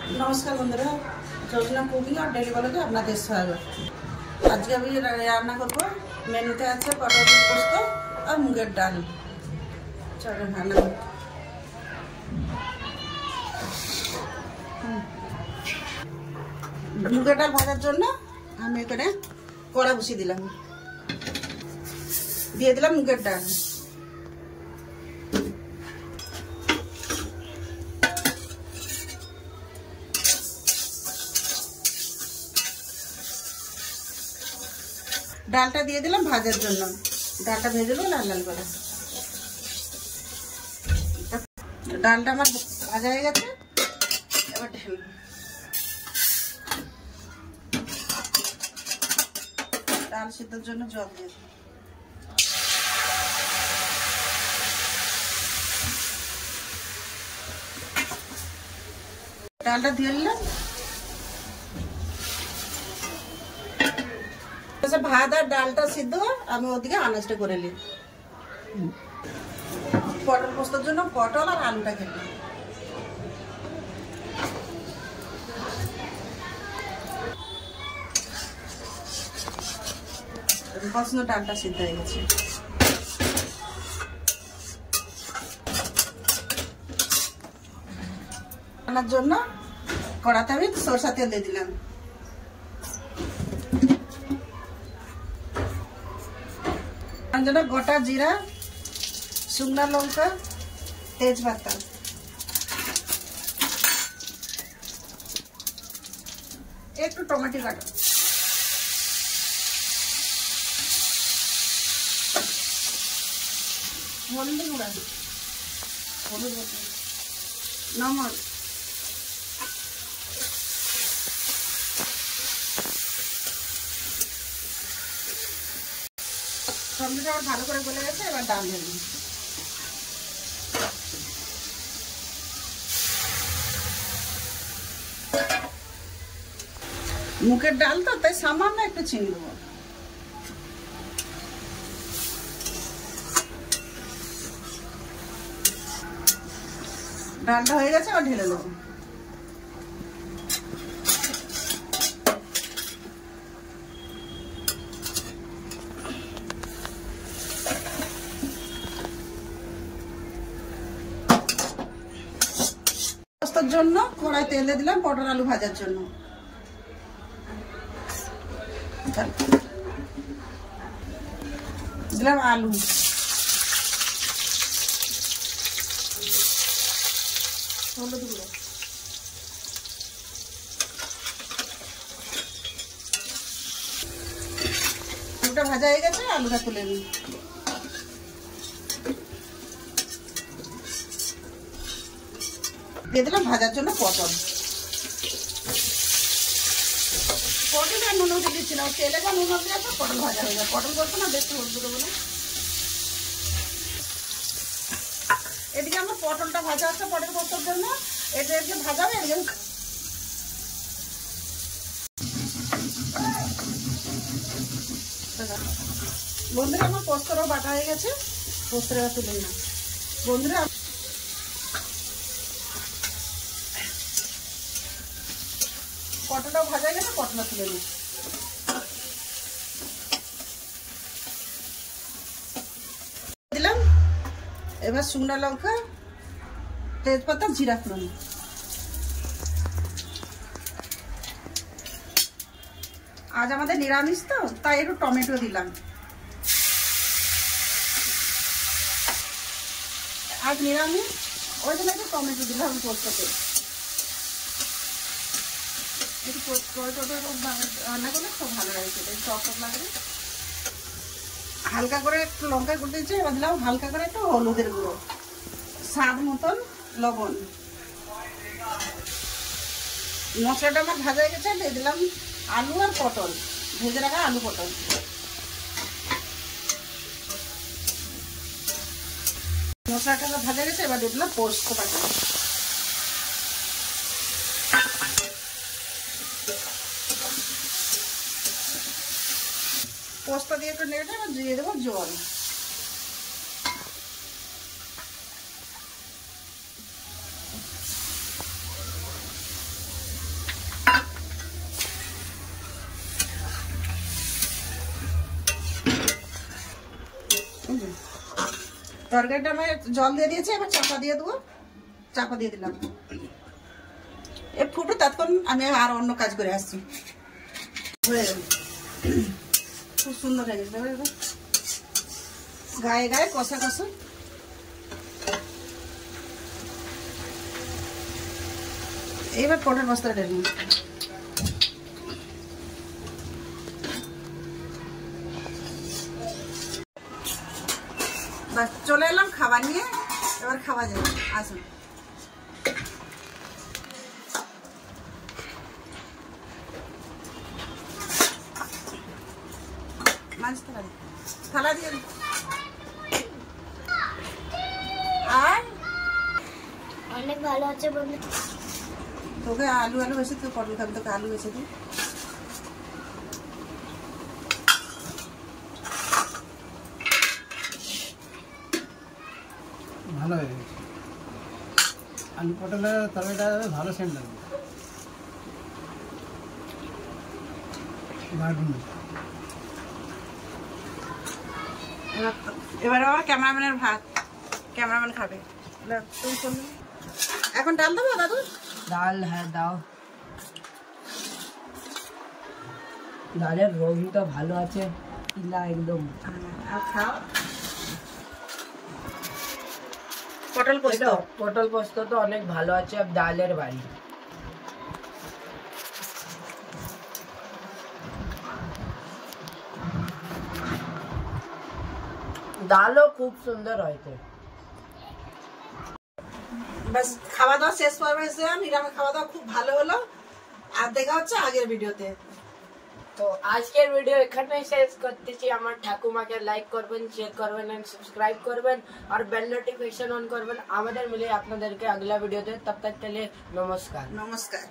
नमस्कार बंधुरा जोजना कुकिंग और डेली ब्लगे आपनादेर स्वागत। आज के আমি রান্না করব মেনুতে আছে পটল পোস্ত আর মুগের ডাল। চলো রান্না করি। মুগের ডাল ভাজার জন্য আমি এখানে কড়া বসিয়ে দিলাম, দিয়ে দিলাম মুগের ডাল। ডালটা দিয়ে দিলাম ভাজার জন্য, ডালটা ভেজে দেবো লাল লাল করে। ডালটা আমার ভাজা হয়ে গেছে, এবার ঢেলে ডাল সিদ্ধর জন্য জল দিয়ে ডালটা দিয়ে দিলাম। ভাত আর ডালটা সিদ্ধ আমি ওদিকে আনাজটা করে নিই। পটল পোস্তর জন্য পটল আর আলুটা কেটে পছন্দ। ডালটা সিদ্ধ হয়ে গেছে, রান্নার জন্য কড়াতে আমি সরষা তেল দিয়ে দিলাম। জন্য গোটা জিরা, শুকনা লঙ্কা, তেজপাতা, একটু টমেটো কাটা, হলুদ গুঁড়া, নমক, টমেটোটা আমার ভালো করে গলে গেছে। এবার ডাল ঢেলে দিই। মুগের ডাল তো তাই সামান্য একটু চিনি দেবো। ডালটা হয়ে গেছে, এবার ঢেলে দেবো। পোস্তর জন্য কড়াই তেল দিয়ে দিলাম পটল আলু ভাজার জন্য। দিলাম আলু, হলুদ গুঁড়ো, আলুটা ভাজা হয়ে গেছে, আলুটা তুলে নিই। দিয়ে দিলাম ভাজার জন্য পটল। পটল আর নুন দিয়ে দিচ্ছিলাম, তেলে বা নুন দিয়ে তো পটল ভাজা হয়ে যায়। পটল করতো না বেশি হলুদ দেবো না। এদিকে আমার পটলটা ভাজা হচ্ছে পটল করতের জন্য, এটা এদিকে ভাজা হবে। এদিকে বন্ধুরা আমার পোস্তটাও বাটা হয়ে গেছে, পোস্তটা তুলে নিলাম। বন্ধুরা পটলটাও ভাজা গেছে, পটলটা তুলে নিই। দিলাম এবার শুকনো লঙ্কা, তেজপাতা, জিরা ফোড়ন। আজ আমাদের নিরামিষ তো তাই একটু টমেটো দিলাম। আজ নিরামিষ ওই জন্য একটু টমেটো দিলাম পোস্ততে। রান্না করলে খুব ভালো লাগে, সেটা টক লাগবে। হালকা করে একটু লঙ্কা গুঁড়ো দিয়েছি, এবার দিলাম হালকা করে একটু হলুদের গুঁড়ো, স্বাদ মতন লবণ। মশলাটা আমার ভাজা হয়ে গেছে, দিয়ে দিলাম আলু আর পটল, ভেজে রাখা আলু পটল। মশলাটা ভাজা গেছে, এবার দিয়ে দিলাম পোস্ত বাটা। পোস্ত দিয়ে একটু নেড়ে এবার দিয়ে দেবো জল। তরকারিটা আমি জল দিয়ে দিয়েছি, এবার চাপা দিয়ে দেবো। চাপা দিয়ে দিলাম, এ ফুটো, ততক্ষণ আমি আর অন্য কাজ করে আসছি। হয়ে গেল, খুব সুন্দর হয়ে গেছে। গায়ে গায়ে কষা কষা। এবার পটের বস্তাটা ঢেলে নিই। বাস চলে এলাম খাবার নিয়ে, এবার খাওয়া যাবে, আসুন। মাছ থালা দিয়ে আর অনেক ভালো আছে বন্ধু। তোকে আলু বেশি, তো পটল খাবি, তোকে আলু বেশি দিই। ভালো হয়ে গেছে, আলু পটলের তরকারিটা ভালো সেন্ট লাগবে। এবার আবার ক্যামেরাম্যানের ভাত, ক্যামেরাম্যান খাবে। তুই চলবি এখন। ডাল দেবো দাদু? ডাল, হ্যাঁ দাও। ডালের রংটা ভালো আছে, পিলা একদম। আর খাও পটল পোস্ত। পটল পোস্ত তো অনেক ভালো আছে, আর ডালের বাড়ি। ডালও খুব সুন্দর হয়েছে। বাস খাওয়া দাওয়া শেষ পর্বে এসে নিরামিষ খাওয়া দাওয়া খুব ভালো হলো। আর দেখা হচ্ছে আগের ভিডিওতে। তো আজকের ভিডিও এখানেই শেষ করতেছি। আমার ঠাকুমাকে লাইক করবেন, শেয়ার করবেন এন্ড সাবস্ক্রাইব করবেন, আর বেল নোটিফিকেশন অন করবেন। আমাদের মিলে আপনাদেরকে আগলা ভিডিওতে, তব তক के लिए নমস্কার। নমস্কার।